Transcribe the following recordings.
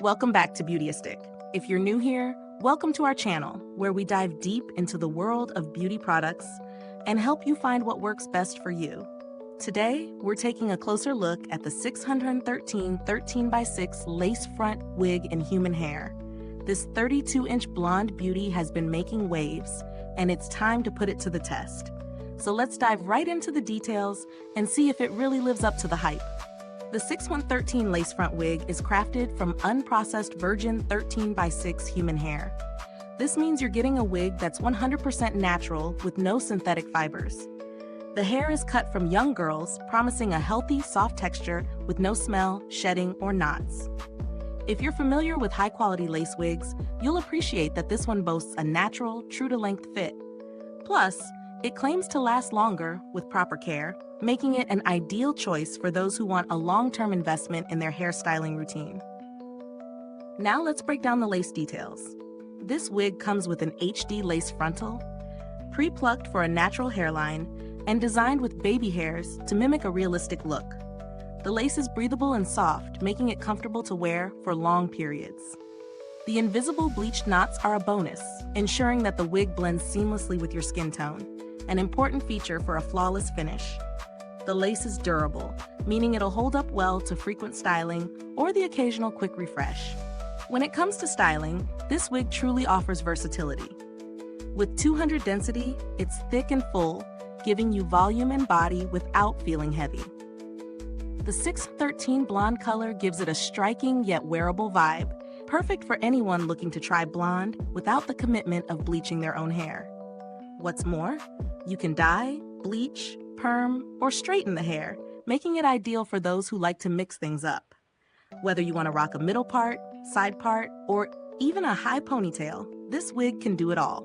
Welcome back to Beautyistic. If you're new here, welcome to our channel, where we dive deep into the world of beauty products and help you find what works best for you. Today, we're taking a closer look at the 613 13x6 lace front wig in human hair. This 32-inch blonde beauty has been making waves, and it's time to put it to the test. So let's dive right into the details and see if it really lives up to the hype. The 6113 lace front wig is crafted from unprocessed virgin 13x6 human hair. This means you're getting a wig that's 100% natural with no synthetic fibers. The hair is cut from young girls, promising a healthy, soft texture with no smell, shedding, or knots. If you're familiar with high-quality lace wigs, you'll appreciate that this one boasts a natural, true-to-length fit. Plus, it claims to last longer with proper care, making it an ideal choice for those who want a long-term investment in their hairstyling routine. Now let's break down the lace details. This wig comes with an HD lace frontal, pre-plucked for a natural hairline, and designed with baby hairs to mimic a realistic look. The lace is breathable and soft, making it comfortable to wear for long periods. The invisible bleached knots are a bonus, ensuring that the wig blends seamlessly with your skin tone, an important feature for a flawless finish. The lace is durable, meaning it'll hold up well to frequent styling or the occasional quick refresh. When it comes to styling, this wig truly offers versatility. With 200 density, it's thick and full, giving you volume and body without feeling heavy. The 613 blonde color gives it a striking yet wearable vibe, perfect for anyone looking to try blonde without the commitment of bleaching their own hair. What's more, you can dye, bleach, perm, or straighten the hair, making it ideal for those who like to mix things up. Whether you want to rock a middle part, side part, or even a high ponytail, this wig can do it all.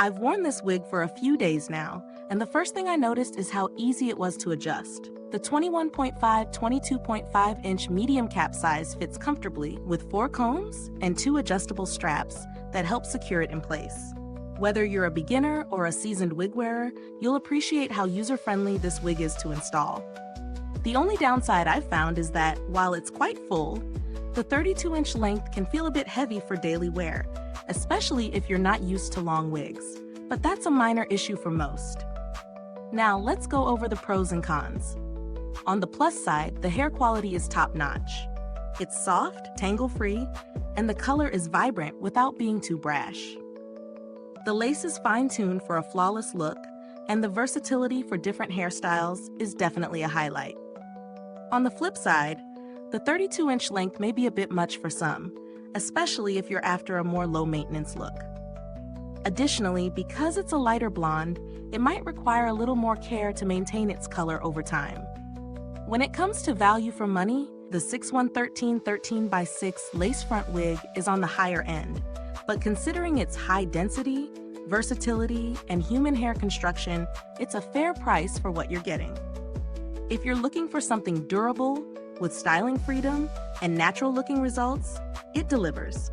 I've worn this wig for a few days now, and the first thing I noticed is how easy it was to adjust. The 21.5-22.5-inch medium cap size fits comfortably with 4 combs and 2 adjustable straps that help secure it in place. Whether you're a beginner or a seasoned wig wearer, you'll appreciate how user-friendly this wig is to install. The only downside I've found is that, while it's quite full, the 32-inch length can feel a bit heavy for daily wear, especially if you're not used to long wigs. But that's a minor issue for most. Now let's go over the pros and cons. On the plus side, the hair quality is top-notch. It's soft, tangle-free, and the color is vibrant without being too brash. The lace is fine-tuned for a flawless look, and the versatility for different hairstyles is definitely a highlight. On the flip side, the 32-inch length may be a bit much for some, especially if you're after a more low-maintenance look. Additionally, because it's a lighter blonde, it might require a little more care to maintain its color over time. When it comes to value for money, the 6113 13x6 lace front wig is on the higher end, but considering its high density, versatility, and human hair construction, it's a fair price for what you're getting. If you're looking for something durable, with styling freedom and natural-looking results, it delivers.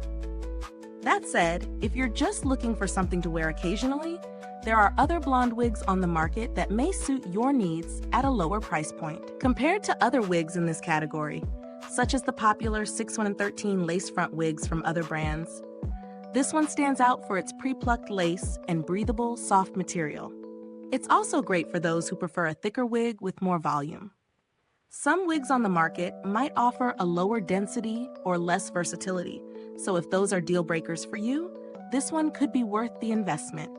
That said, if you're just looking for something to wear occasionally, there are other blonde wigs on the market that may suit your needs at a lower price point. Compared to other wigs in this category, such as the popular 6113 lace front wigs from other brands, this one stands out for its pre-plucked lace and breathable, soft material. It's also great for those who prefer a thicker wig with more volume. Some wigs on the market might offer a lower density or less versatility, so if those are deal breakers for you, this one could be worth the investment.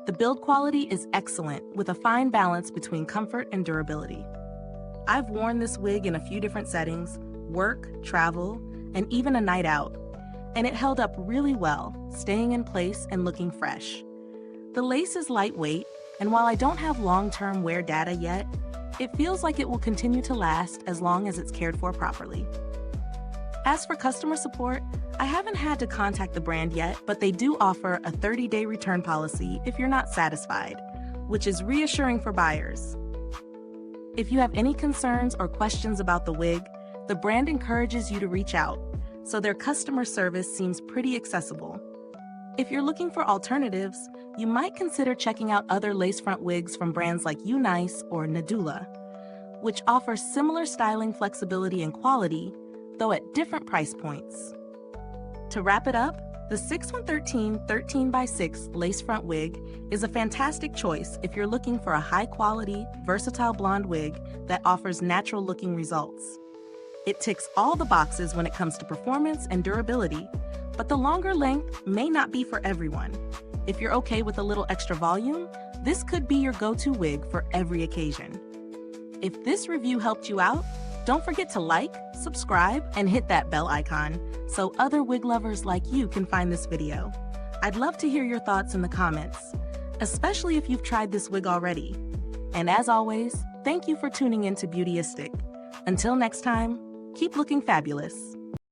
The build quality is excellent, with a fine balance between comfort and durability. I've worn this wig in a few different settings: work, travel, and even a night out, and it held up really well, staying in place and looking fresh. The lace is lightweight, and while I don't have long-term wear data yet, it feels like it will continue to last as long as it's cared for properly. As for customer support, I haven't had to contact the brand yet, but they do offer a 30-day return policy if you're not satisfied, which is reassuring for buyers. If you have any concerns or questions about the wig, the brand encourages you to reach out, so their customer service seems pretty accessible. If you're looking for alternatives, you might consider checking out other lace front wigs from brands like Unice or Nadula, which offer similar styling flexibility and quality, though at different price points. To wrap it up, the 6113 13x6 Lace Front Wig is a fantastic choice if you're looking for a high-quality, versatile blonde wig that offers natural-looking results. It ticks all the boxes when it comes to performance and durability, but the longer length may not be for everyone. If you're okay with a little extra volume, this could be your go-to wig for every occasion. If this review helped you out, don't forget to like, subscribe, and hit that bell icon so other wig lovers like you can find this video. I'd love to hear your thoughts in the comments, especially if you've tried this wig already. And as always, thank you for tuning in to Beautyistic. Until next time, keep looking fabulous.